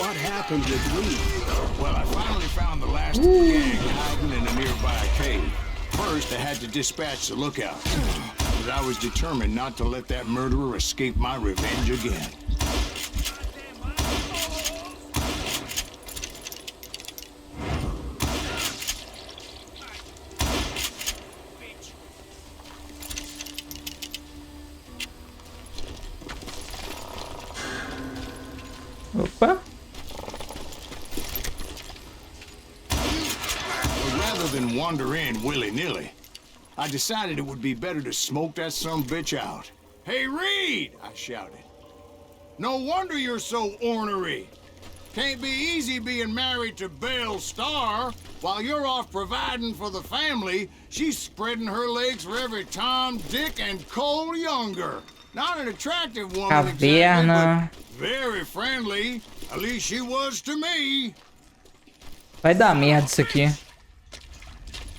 What happened with Reed? Well, I finally found the last of the gang hiding in a nearby cave. First, I had to dispatch the lookout, but I was determined not to let that murderer escape my revenge again. Opa. Rather than wander in willy-nilly, I decided it would be better to smoke that sumbitch out. Hey, Reed! I shouted. No wonder you're so ornery. Can't be easy being married to Belle Starr. While you're off providing for the family, she's spreading her legs for every Tom, Dick, and Cole Younger. Not an attractive woman exactly, but very friendly. At least she was to me. Vai dar merda isso aqui.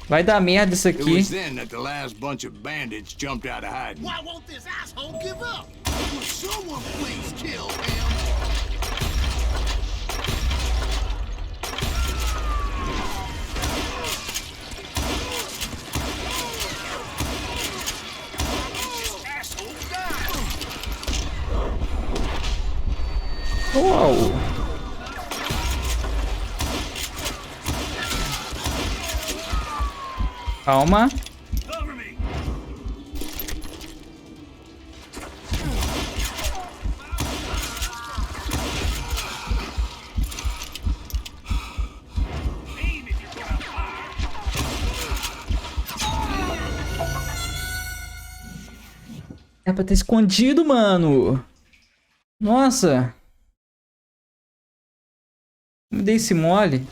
Vai dar merda isso It aqui. was then that the last bunch of bandits jumped out of hiding. Why won't this asshole give up? Will someone please kill him? Uou. Calma. É pra ter escondido, mano. Nossa. Me dei esse mole.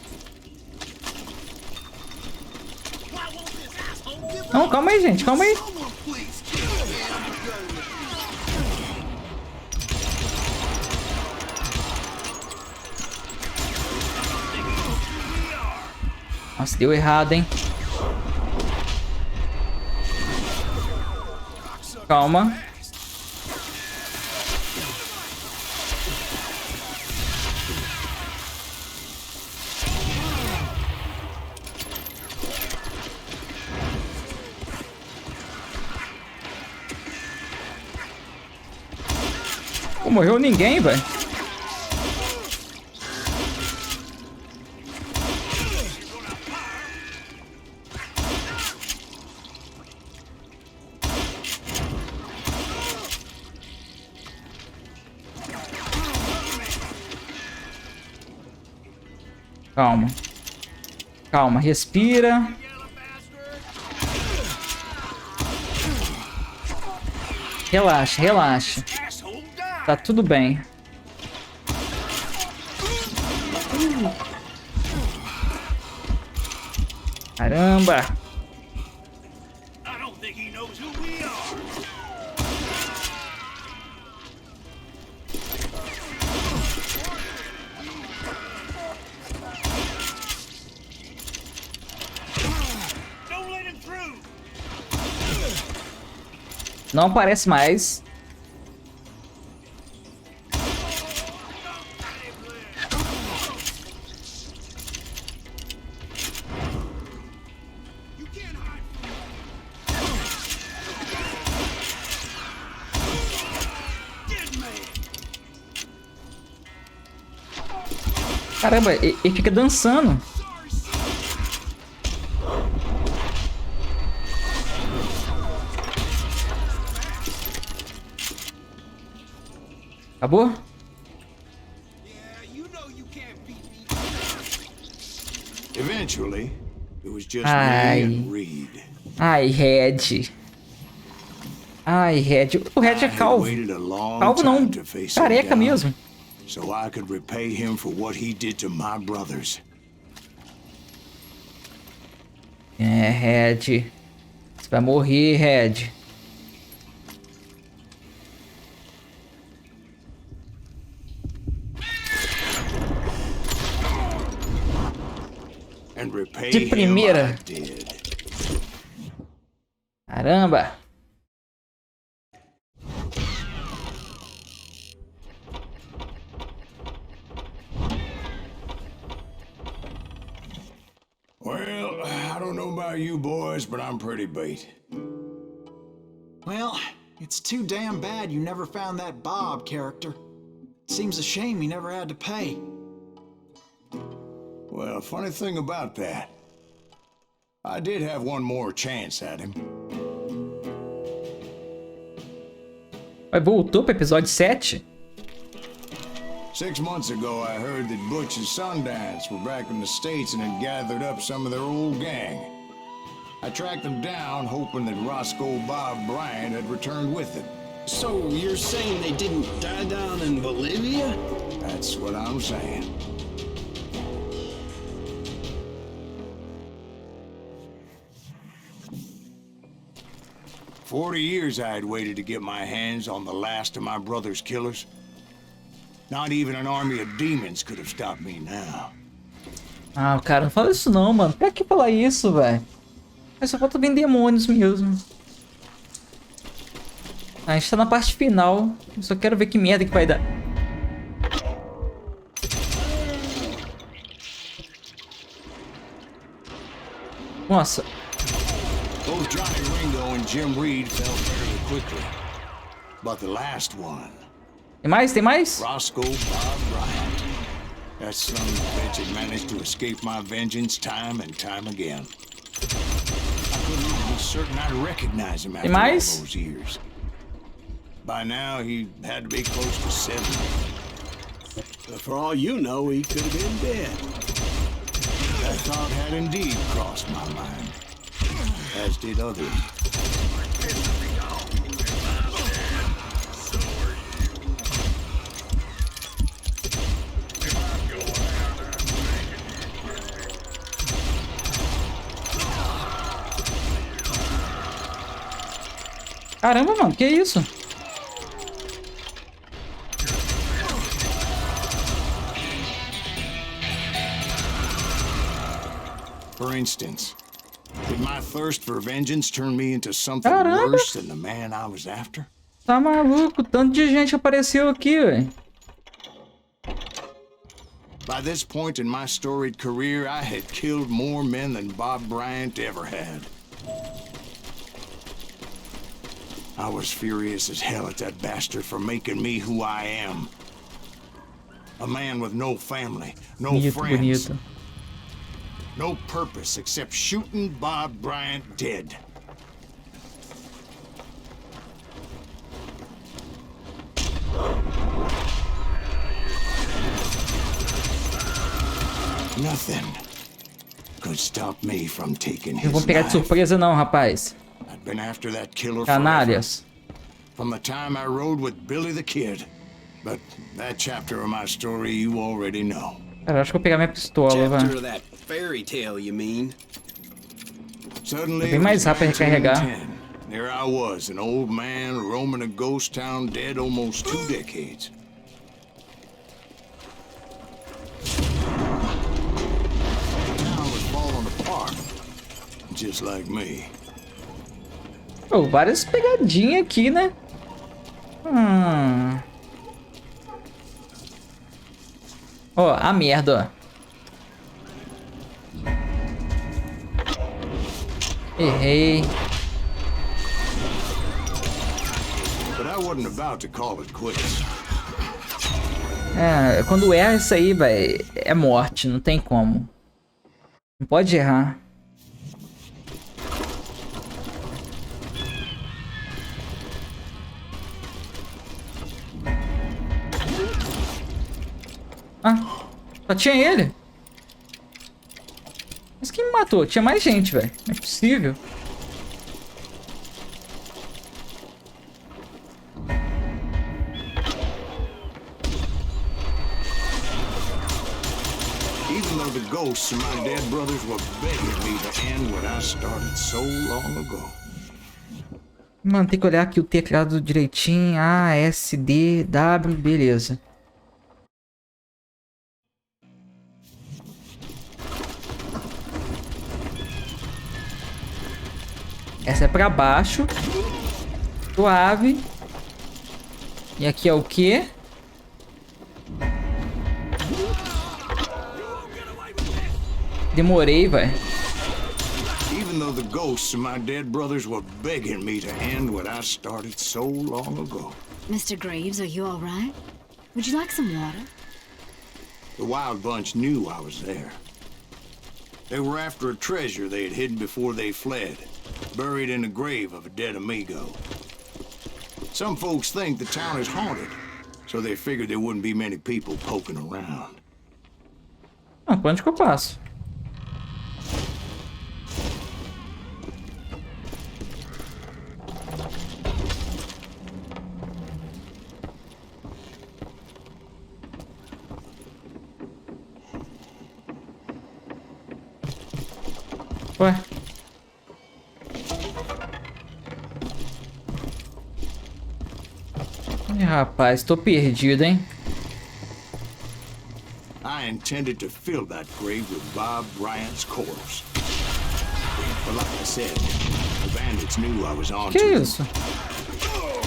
Não, calma aí, gente. Calma aí. Nossa, deu errado, hein? Calma. Não morreu ninguém, velho. Calma. Calma, respira. Relaxa, relaxa. Tá tudo bem. Caramba. Não aparece mais. Caramba, ele fica dançando. Acabou? Eventually, it was just me and Reed. Ai, Red. Ai, Red. O Red é calvo. Calvo não, careca mesmo. So I could repay him for what he did to my brothers. É, Red. Você vai morrer, Red. De primeira. Caramba. Well, I don't know about you boys, but I'm pretty beat. Well, it's too damn bad you never found that Bob character. Seems a shame he never had to pay. Well, funny thing about that, I did have one more chance at him. Mas voltou pro episódio 7? 6 months ago, I heard that Butch and Sundance were back in the States and had gathered up some of their old gang. I tracked them down, hoping that Roscoe Bob Bryant had returned with them. So you're saying they didn't die down in Bolivia? That's what I'm saying. For 40 years I had waited to get my hands on the last of my brother's killers. Not even an army of demons could have stopped me now. Ah, cara, não fala isso não, mano. Pra que falar isso, velho? Só falta bem demônios mesmo. A gente tá na parte final. Eu só quero ver que merda que vai dar. Nossa. Both Johnny Ringo and Jim Reed fell fairly quickly. But the last one... Tem mais? Tem mais? Roscoe Bob Bryant. That son of a bitch had managed to escape my vengeance time and time again. I couldn't even be certain I'd recognize him after all those years. By now, he had to be close to 70. But for all you know, he could have been dead. That thought had indeed crossed my mind, as did others. Caramba, mano, que isso? For instance, did my thirst for vengeance turn me into something Caramba. worse than the man I was after? Tá maluco? Tanto de gente apareceu aqui, velho. By this point in my storied career, I had killed more men than Bob Bryant ever had. I was furious as hell at that bastard for making me who I am. A man with no family, no Bonito, friends, bonito. no purpose except shooting Bob Bryant dead. Nothing could stop me from taking Não his vou pegar de life. surpresa não, rapaz. I'd been after that killer Canalhas. forever, from the time I rode with Billy the Kid. But that chapter of my story you already know. Cara, eu acho que eu vou pegar minha pistola, Chapter velho. of that fairy tale, you mean? Suddenly, É bem mais it was rápido recarregar. 1910. There I was, an old man roaming a ghost town dead almost 2 decades. The town was falling apart, just like me. Pô, várias pegadinhas aqui, né? Ó, a merda, ó. Errei. But I wasn't about to call it quits. É, quando erra isso aí, velho, é morte, não tem como. Não pode errar. Ah, só tinha ele? Mas quem me matou? Tinha mais gente, velho. Não é possível. Even though the ghosts of my dead brothers were begging me to end what I started so long ago. Mano, tem que olhar aqui o teclado direitinho. A, S, D, W, beleza. Essa é pra baixo. Suave. E aqui é o quê? Demorei, velho. Even though the ghosts of my dead brothers were begging me to end what I started so long ago. Mr. Graves, are you all right? Would you like some water? The Wild Bunch knew I was there. They were after a treasure they had hidden before they fled, buried in the grave of a dead amigo. Some folks think the town is haunted, so they figured there wouldn't be many people poking around. Ah, pra onde que eu passo? Ué? Ih, rapaz, tô perdido, hein? I intended to fill that grave with Bob Bryant's corpse. But like I said, the bandits knew I was on Que to them. isso?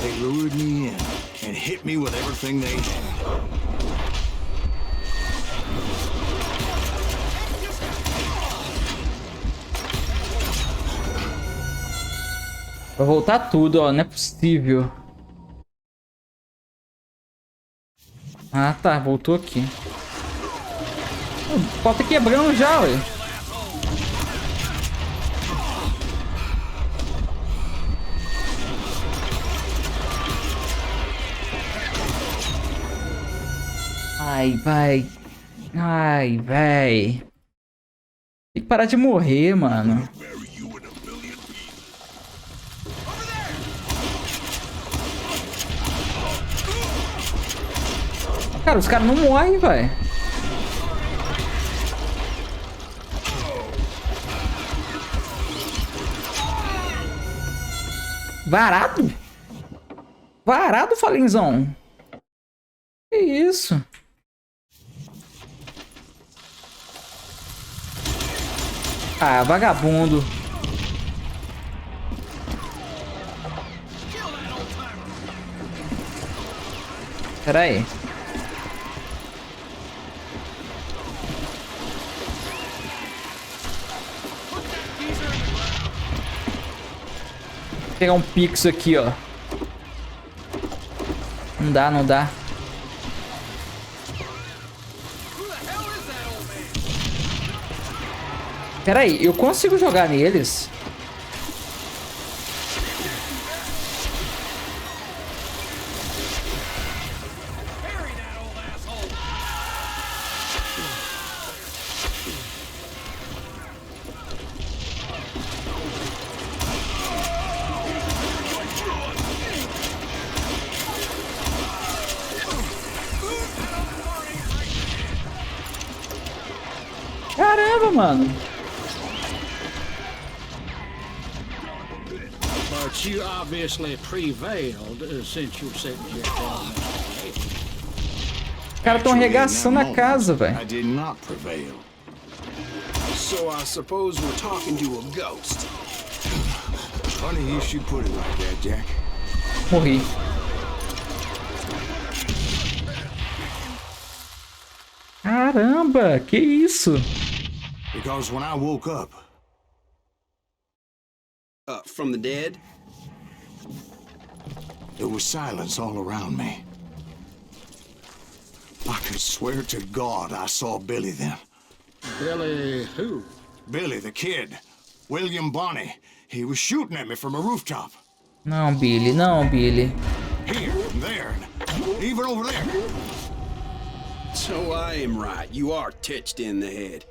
They lured me in and hit me with everything they had. Vai voltar tudo, ó. Não é possível. Ah, tá. Voltou aqui. O pau tá quebrando já, ué. Ai, vai. Ai, véi. Tem que parar de morrer, mano. Cara, os caras não morrem, velho. Varado? Varado, Falinzão? Que isso? Ah, vagabundo. Pera aí. Vou pegar um pix aqui, ó. Não dá, não dá. Pera aí, eu consigo jogar neles? Caramba, mano. But you obviously prevailed since you're sitting here telling us. Os caras tão arregaçando a casa, velho. I did not prevail. So I suppose we're talking to a ghost. Funny you should put it like that, Jack. Morri. Caramba, que isso? Because when I woke up, From the dead? there was silence all around me. I could swear to God I saw Billy then. Billy who? Billy, the kid. William Bonney. He was shooting at me from a rooftop. Não, Billy, não, Billy. Here, and there, and even over there. So I am right. You are touched in the head.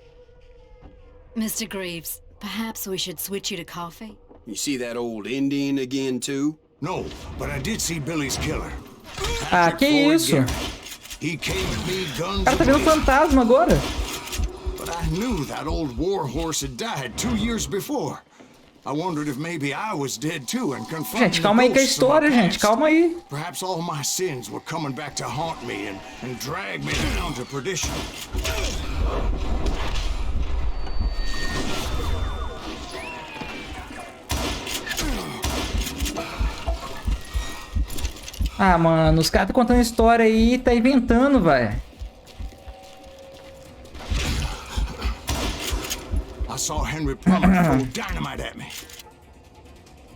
Mr. Graves, perhaps we should switch you to coffee? You see that old Indian again, too? No, but I did see Billy's killer. Ah, que Ford isso? Garrett. He came at me guns O cara tá vendo blazing. fantasma agora. But I knew that old war horse had died 2 years before. I wondered if maybe I was dead too and confronted Gente, calma aí com a história, gente. Calma aí. Perhaps all my sins were coming back to haunt me and drag me down to perdition. Ah, mano, os caras tá contando história aí e tá inventando, velho. I saw Henry Plummer throw dynamite at me.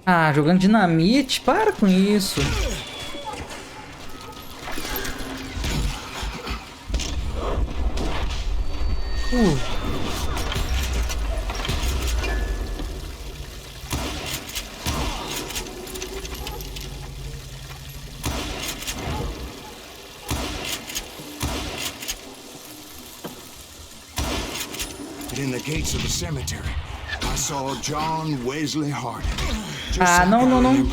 Ah, jogando dinamite? Para com isso. In the gates of the cemetery, I saw John Wesley Hardin. Ah, não, não, não.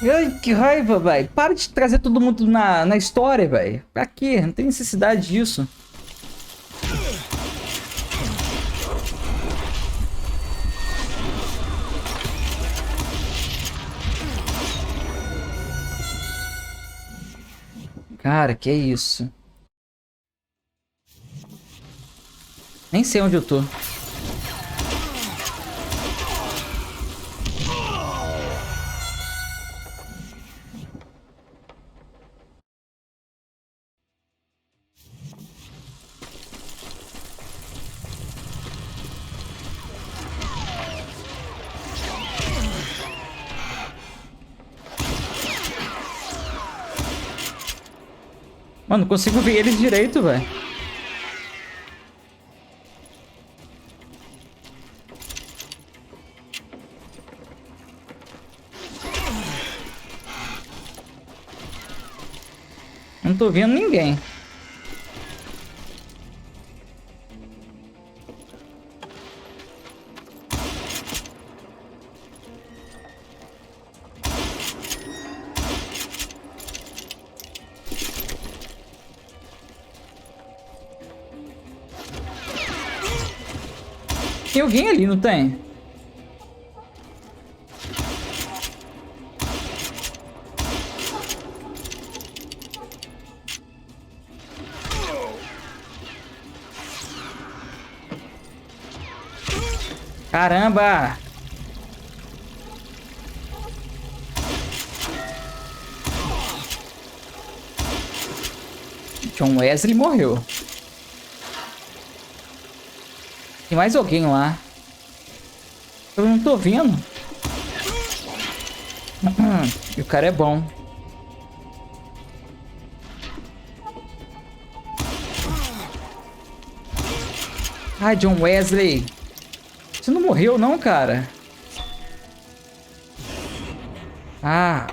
Ai, que raiva, velho. Para de trazer todo mundo na história, velho. Pra quê? Não tem necessidade disso. Cara, que é isso? Nem sei onde eu tô. Mano, não consigo ver eles direito, velho. Não tô vendo ninguém. Tem alguém ali, não tem? Caramba! John Wesley morreu. Tem mais alguém lá. Eu não tô vendo. E o cara é bom. Ai, John Wesley. Você não morreu não, cara? Ah.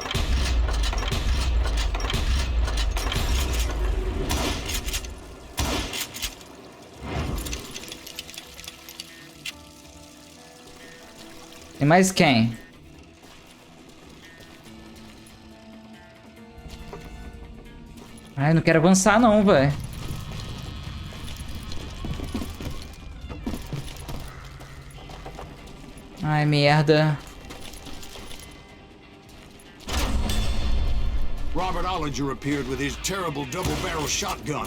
Tem mais quem? Ai, não quero avançar não, velho. Ai, merda. Robert Ollinger appeared with his terrible double-barrel shotgun.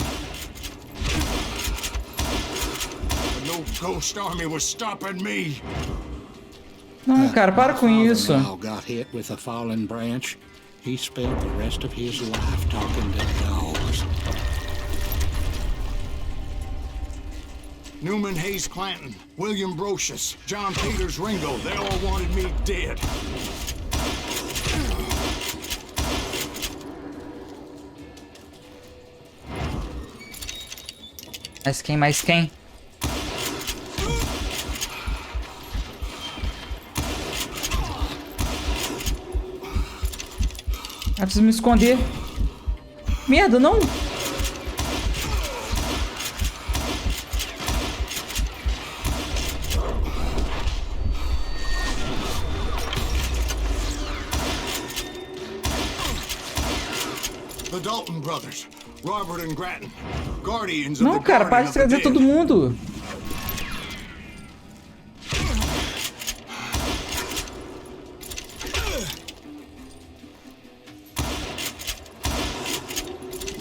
But no ghost army was stopping me. Não, cara, para com isso. Got hit with a fallen branch. He spent the rest of his life talking to dogs. Newman Hayes Clanton, William Brocious, John Peters Ringo, they all wanted me dead. Mais quem? Mais quem? Ah, preciso me esconder. Merda, não! The Dalton brothers, Robert and Grattan, guardians of Não, the cara, para Garden de of the trazer Dead. todo mundo.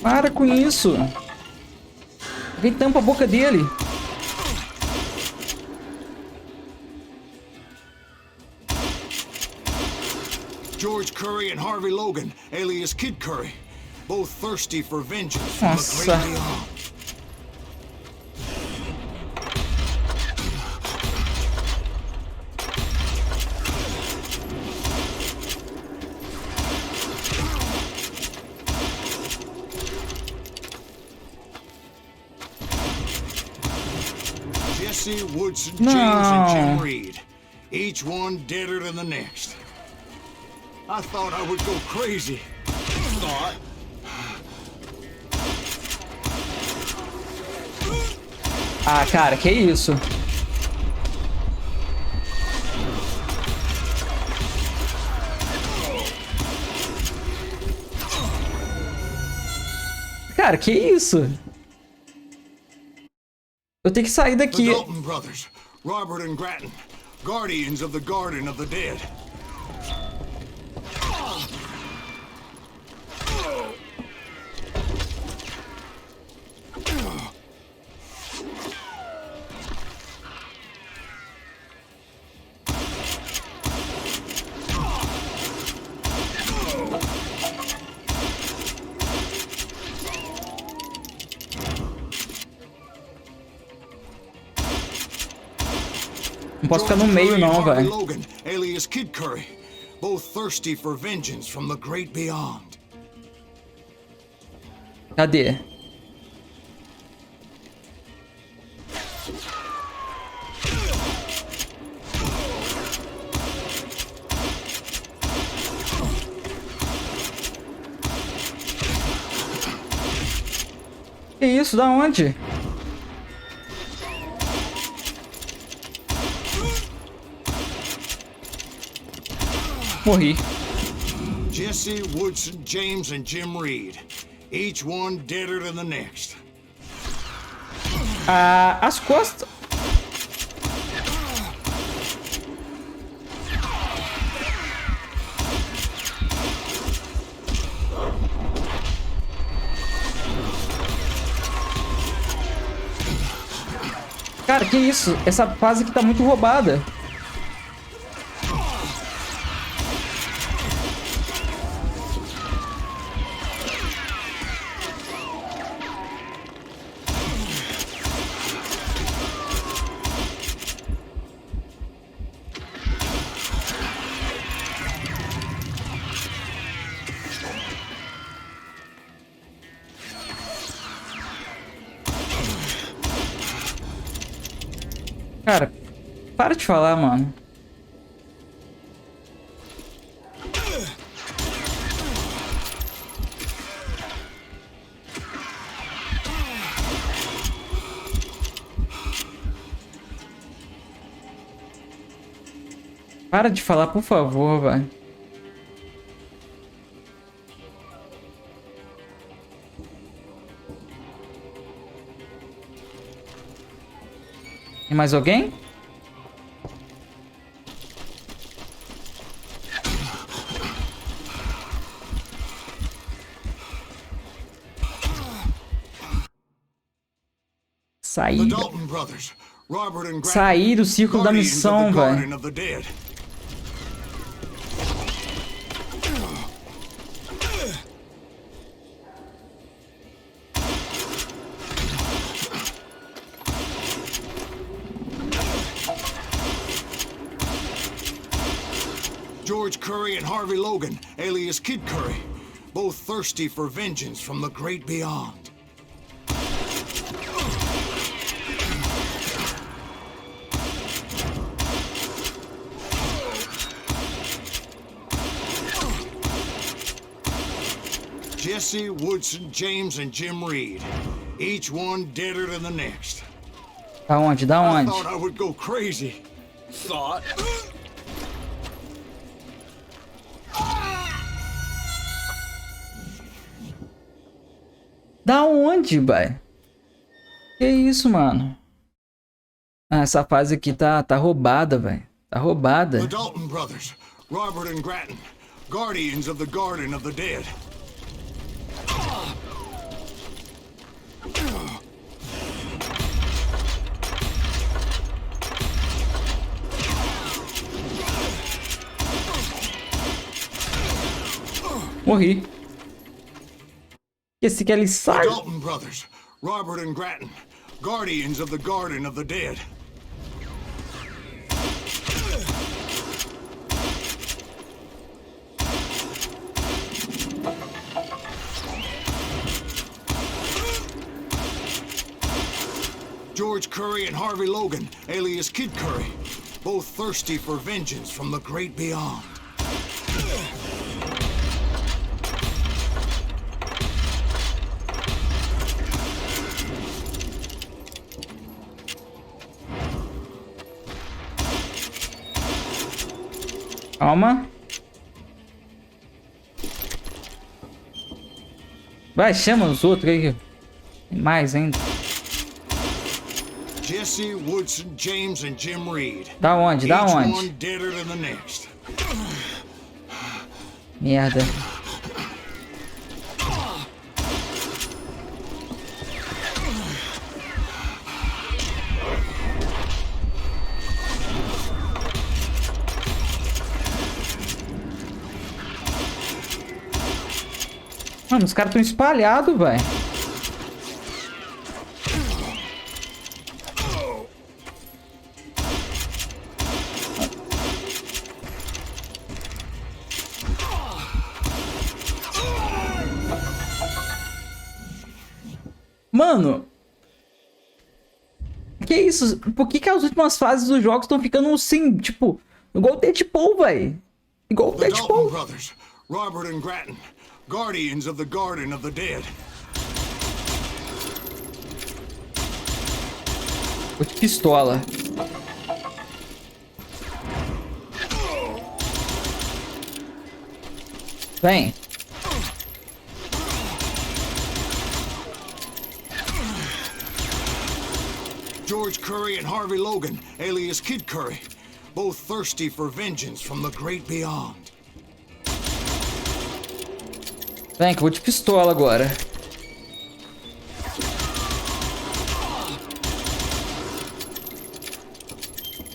Para com isso. Alguém tampa a boca dele. George Curry and Harvey Logan, alias Kid Curry, both thirsty for vengeance from the Nossa. great beyond. Jesse, Woodson, James, and Jim Reed. Each one deader than the next. I thought I would go crazy. Thought. Ah, cara, que isso? Cara, que isso? Eu tenho que sair daqui. The Dalton brothers, Robert and Grattan, guardians of the Garden of the Dead. Não posso ficar no meio não, velho. Logan, alias Kid Curry, both thirsty for vengeance from the great beyond. Cadê? Que isso? Da onde? Morri. Jesse, Woodson, James, and Jim Reed. Each one deader than the next. Ah, as costas. Cara, que isso? Essa fase aqui tá muito roubada. Cara, para de falar, mano. Para de falar, por favor, velho. Tem mais alguém? Sair. Sair do círculo da missão, velho. George Curry and Harvey Logan, alias Kid Curry, both thirsty for vengeance from the great beyond. Jesse, Woodson, James, and Jim Reed, each one deader than the next. Da onde? Da I onde? thought I would go crazy. Thought. Da onde, velho? Que isso, mano? Ah, essa fase aqui tá roubada, velho. Tá roubada. The Dalton brothers, Robert and Grattan, guardians of the Garden of the Dead. Morri. Esse que ele sai. The Dalton brothers, Robert and Grattan, guardians of the Garden of the Dead. George Curry and Harvey Logan, alias Kid Curry, both thirsty for vengeance from the great beyond. Calma. Vai, chama os outros aí. Tem mais ainda. Jesse, Woodson, James and Jim Reed. Da onde? Da Each onde? one deader than the next. Merda. Mano, os caras estão espalhados, velho. Mano, que isso? Por que as últimas fases dos jogos estão ficando assim, tipo, igual o Deadpool, velho? Igual o The Dalton Deadpool. brothers, Robert and Grattan, guardians of the Garden of the Dead. Vou de pistola. Vem. George Curry and Harvey Logan, alias Kid Curry, both thirsty for vengeance from the great beyond. Vem, que eu vou de pistola agora.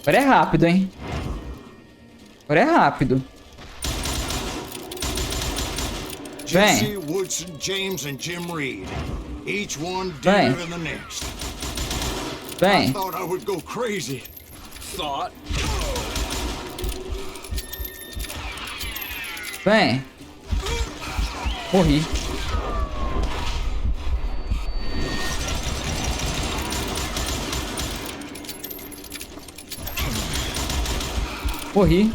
Agora é rápido, hein? Agora é rápido. Vem. Jesse, Woodson, James and Jim Reed, each one deader than the next. I Vem. thought I would go crazy. Thought. Vem. Morri. Morri.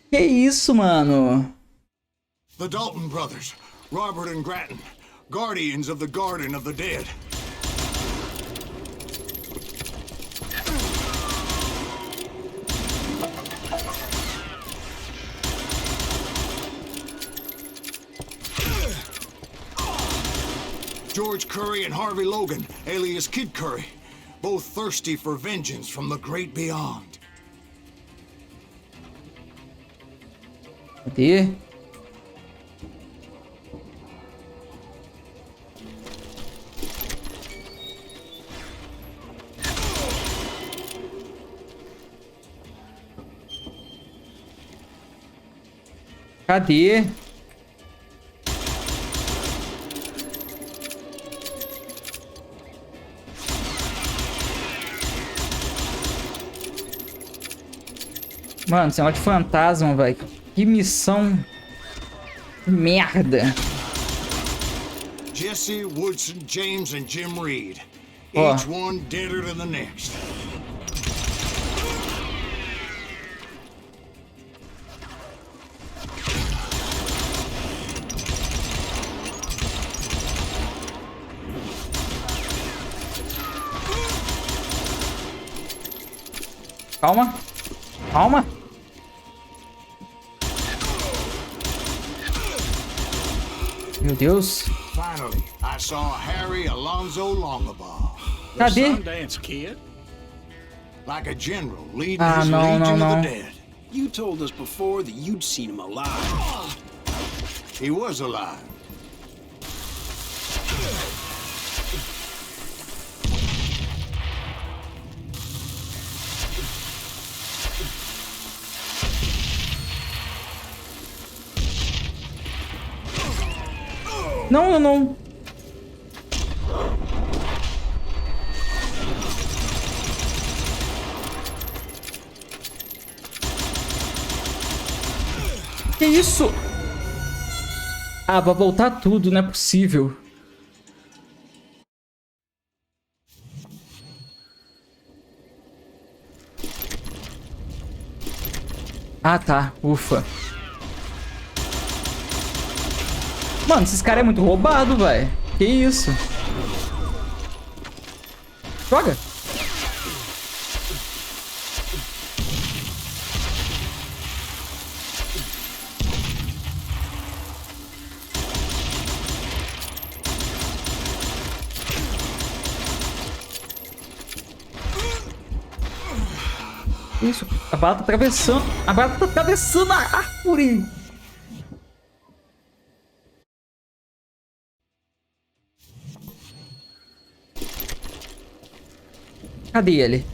Que isso, mano? The Dalton brothers, Robert and Grattan, guardians of the Garden of the Dead. George Curry and Harvey Logan, alias Kid Curry, both thirsty for vengeance from the great beyond. Cadê? Cadê? Mano, esse negócio de fantasma, velho. Que missão merda. Jesse, Woodson, James and Jim Reed, Ó. each one deader than the next. Calma. Calma. Meu Deus. Finally, I saw Harry Alonzo Longabaugh. Cadê? Sundance Kid? Like a general leading Ah, his não, legion não, of não. the dead. You told us before that you'd seen him alive. He was alive. Não, não. Que isso? Ah, vai voltar tudo, não é possível. Ah, tá. Ufa. Mano, esses caras é muito roubado, velho. Que isso? Joga. Isso, a bala tá atravessando. A bala tá atravessando a árvore. Cadê ele?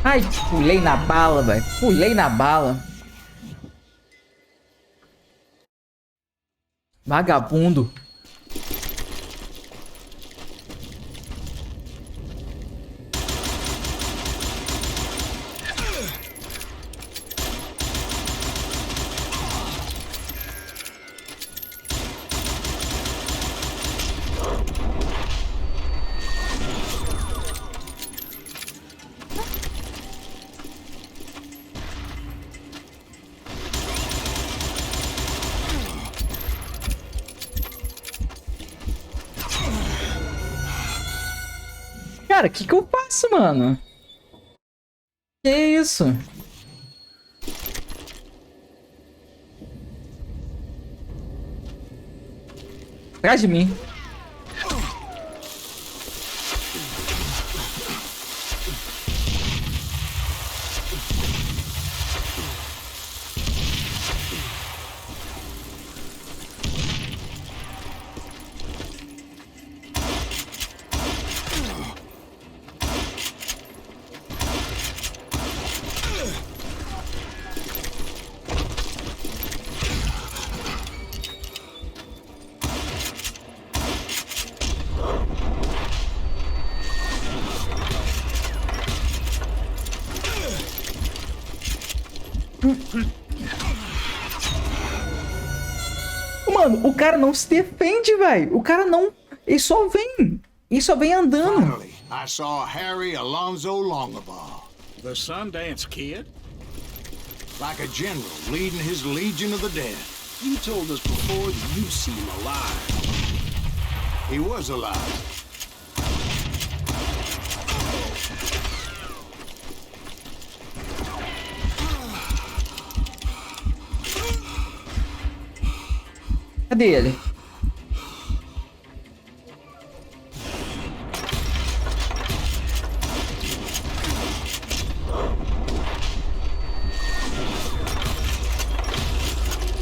Ai, pulei na bala, velho. Pulei na bala. Vagabundo. Cara, o que eu faço, mano? Que isso? Atrás de mim. Mano, o cara não se defende, velho. O cara não... Ele só vem. Ele só vem andando. Finally, I saw Harry Alonzo Longabaugh. The Sundance Kid? Like a general leading his legion of the dead. You told us before that you see him alive. He was alive. Cadê ele?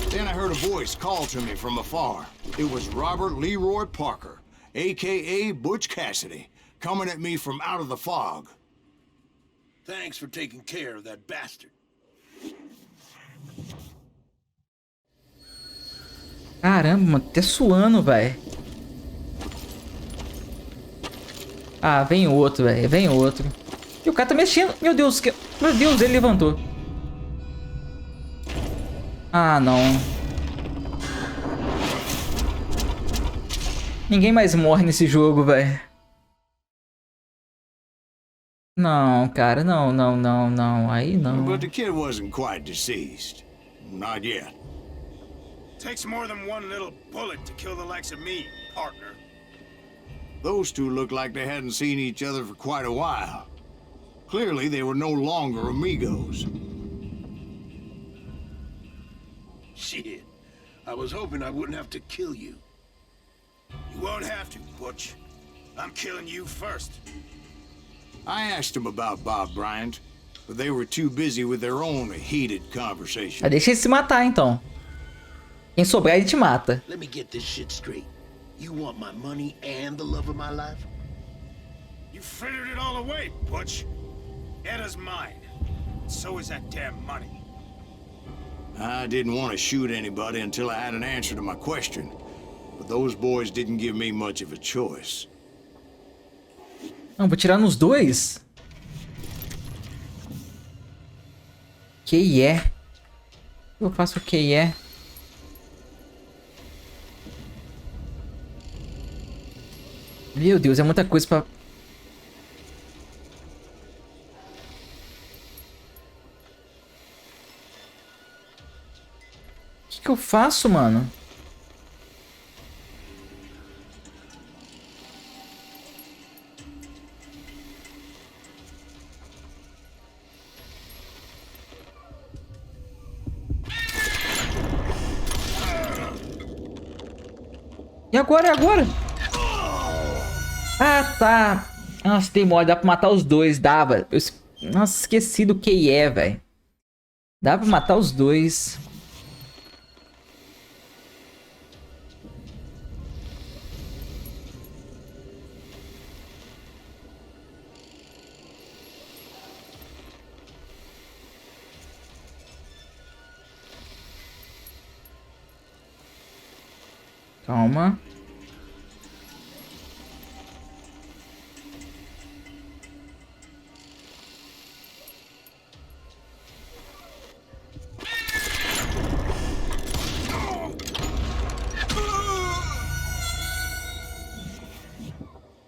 Then I heard a voice call to me from afar. It was Robert Leroy Parker, a.k.a. Butch Cassidy, coming at me from out of the fog. Thanks for taking care of that bastard. Caramba, mano, até suando, velho. Ah, vem outro, velho. Vem outro. E o cara tá mexendo. Meu Deus, meu Deus, ele levantou. Ah, não. Ninguém mais morre nesse jogo, velho. Não, cara, não, não, não, não. Aí não. But the kid wasn't quite deceased. Not yet. Takes more than one little bullet to kill the likes of me, partner. Those two looked like they hadn't seen each other for quite a while. Clearly, they were no longer amigos. Shit. I was hoping I wouldn't have to kill you. You won't have to, Butch. I'm killing you first. I asked them about Bob Bryant, but they were too busy with their own heated conversation. Ah, deixa ele se matar, então. Quem sobrar, ele te mata. Let me get this shit straight. You want my money and the love of my life? You frittered it all away, Butch. Etta's mine. So is that damn money. I didn't want to shoot anybody until I had an answer to my question, but those boys didn't give me much of a choice. Não, vou tirar nos dois. Que é? Eu faço o que é? Meu Deus, é muita coisa pra... O que eu faço, mano? E agora, é agora? Ah, tá. Nossa, tem mole, dá pra matar os dois, dava. Nossa, esqueci do que é, velho. Dá pra matar os dois. Calma.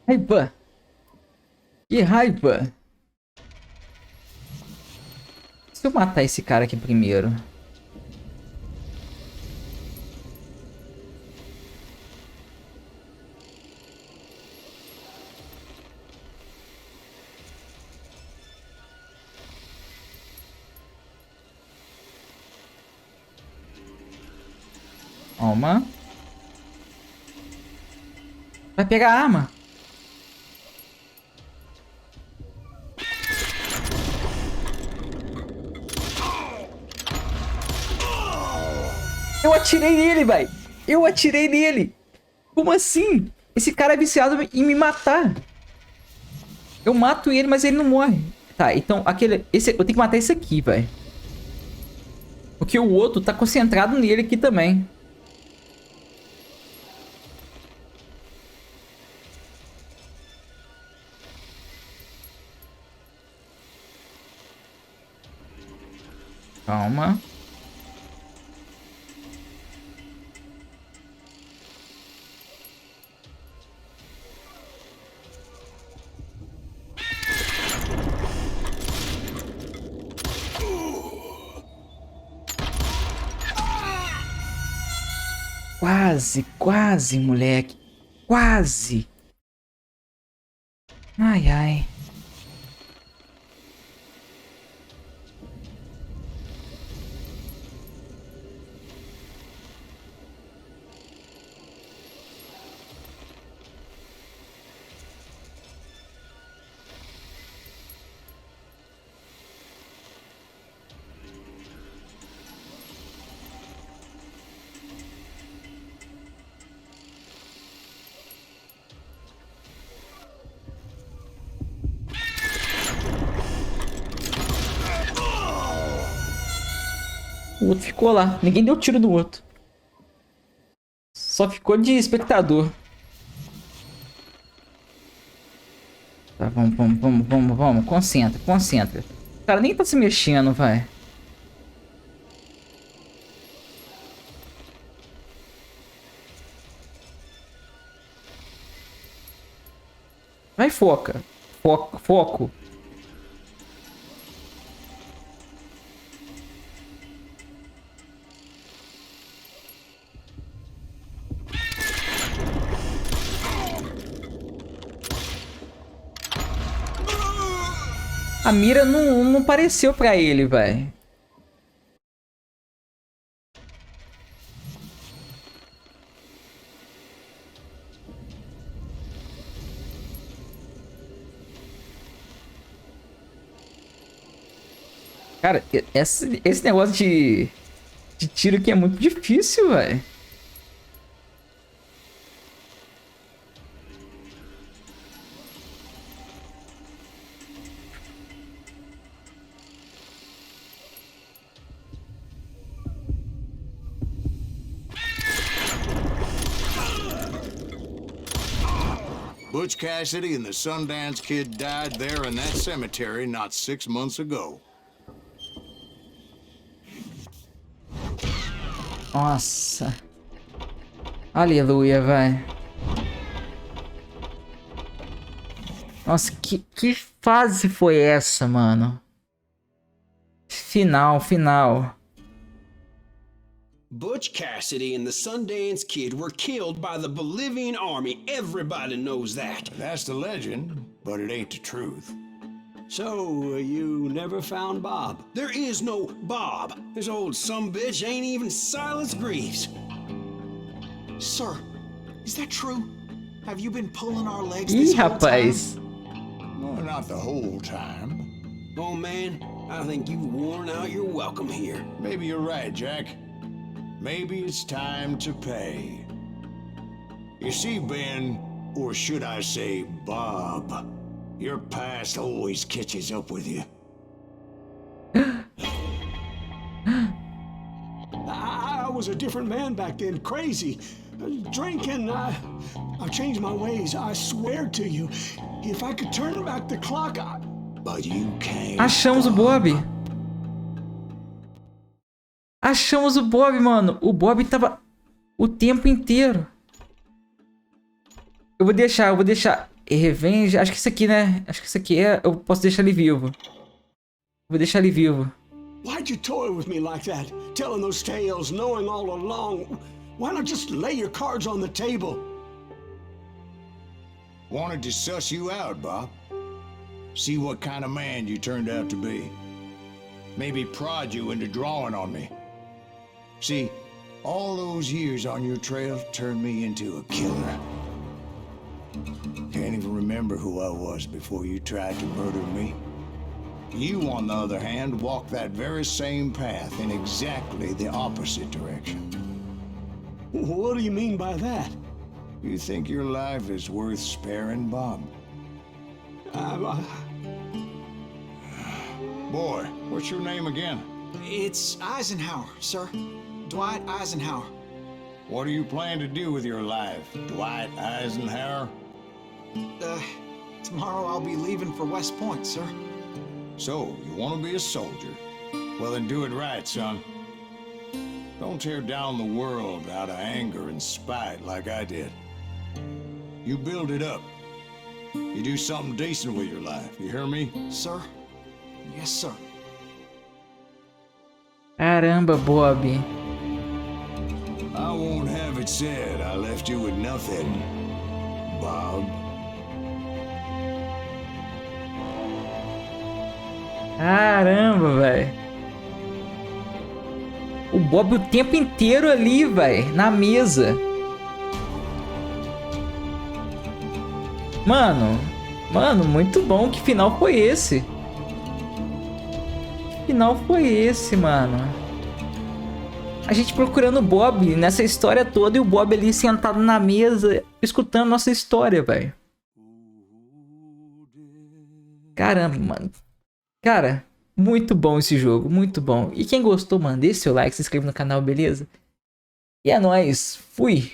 Raiva. Que raiva. Se eu matar esse cara aqui primeiro. Calma. Vai pegar a arma. Eu atirei nele, vai. Eu atirei nele. Como assim? Esse cara é viciado em me matar. Eu mato ele, mas ele não morre. Tá, então eu tenho que matar esse aqui, vai. Porque o outro tá concentrado nele aqui também. Calma. Quase, quase, moleque. Quase. Ai, ai. O outro ficou lá. Ninguém deu tiro no outro. Só ficou de espectador. Tá, vamos. Concentra, concentra. O cara nem tá se mexendo, vai. Vai, foca. Foco. A mira não pareceu pra ele, velho. Cara, esse negócio de tiro aqui é muito difícil, velho. Butch Cassidy and the Sundance Kid died there in that cemetery not 6 months ago. Nossa. Aleluia, vai. Nossa, que fase foi essa, mano? Final. Butch Cassidy and the Sundance Kid were killed by the Bolivian army. Everybody knows that. That's the legend, but it ain't the truth. So, you never found Bob? There is no Bob. This old sumbitch ain't even Silas Greaves. Sir, is that true? Have you been pulling our legs Ih, this whole rapaz. time? Well, not the whole time. Oh man, I think you've worn out your welcome here. Maybe you're right, Jack. Maybe it's time to pay. You see, Ben, or should I say Bob, your past always catches up with you. I was a different man back then, crazy. Drinking, I changed my ways, I swear to you. If I could turn back the clock, But you can't. Achamos o Bob. Achamos o Bob, mano. O Bob tava o tempo inteiro. Eu vou deixar. Revenge. Acho que isso aqui, né? Acho que isso aqui é. Eu posso deixar ele vivo. Vou deixar ele vivo. Why'd you toy with me like that? Telling those tales, knowing all along. Why not just lay your cards on the table? Wanted to suss you out, Bob. See what kind of man you turned out to be. Maybe prod you into drawing on me. See, all those years on your trail turned me into a killer. Can't even remember who I was before you tried to murder me. You, on the other hand, walked that very same path in exactly the opposite direction. What do you mean by that? You think your life is worth sparing, Bob? Boy, what's your name again? It's Eisenhower, sir. Dwight Eisenhower. What do you plan to do with your life, Dwight Eisenhower? Tomorrow I'll be leaving for West Point, sir. So, you want to be a soldier? Well, then do it right, son. Don't tear down the world out of anger and spite like I did. You build it up. You do something decent with your life, you hear me? Sir? Yes, sir. Caramba, Bob. I won't have it said I left you with nothing, Bob. Caramba, velho. O Bob o tempo inteiro ali, velho. Na mesa. Mano, muito bom. Que final foi esse? Que final foi esse, mano? A gente procurando o Bob nessa história toda e o Bob ali sentado na mesa, escutando nossa história, velho. Caramba, mano. Cara, muito bom esse jogo, muito bom. E quem gostou, mano, deixe seu like, se inscreva no canal, beleza? E é nóis, fui!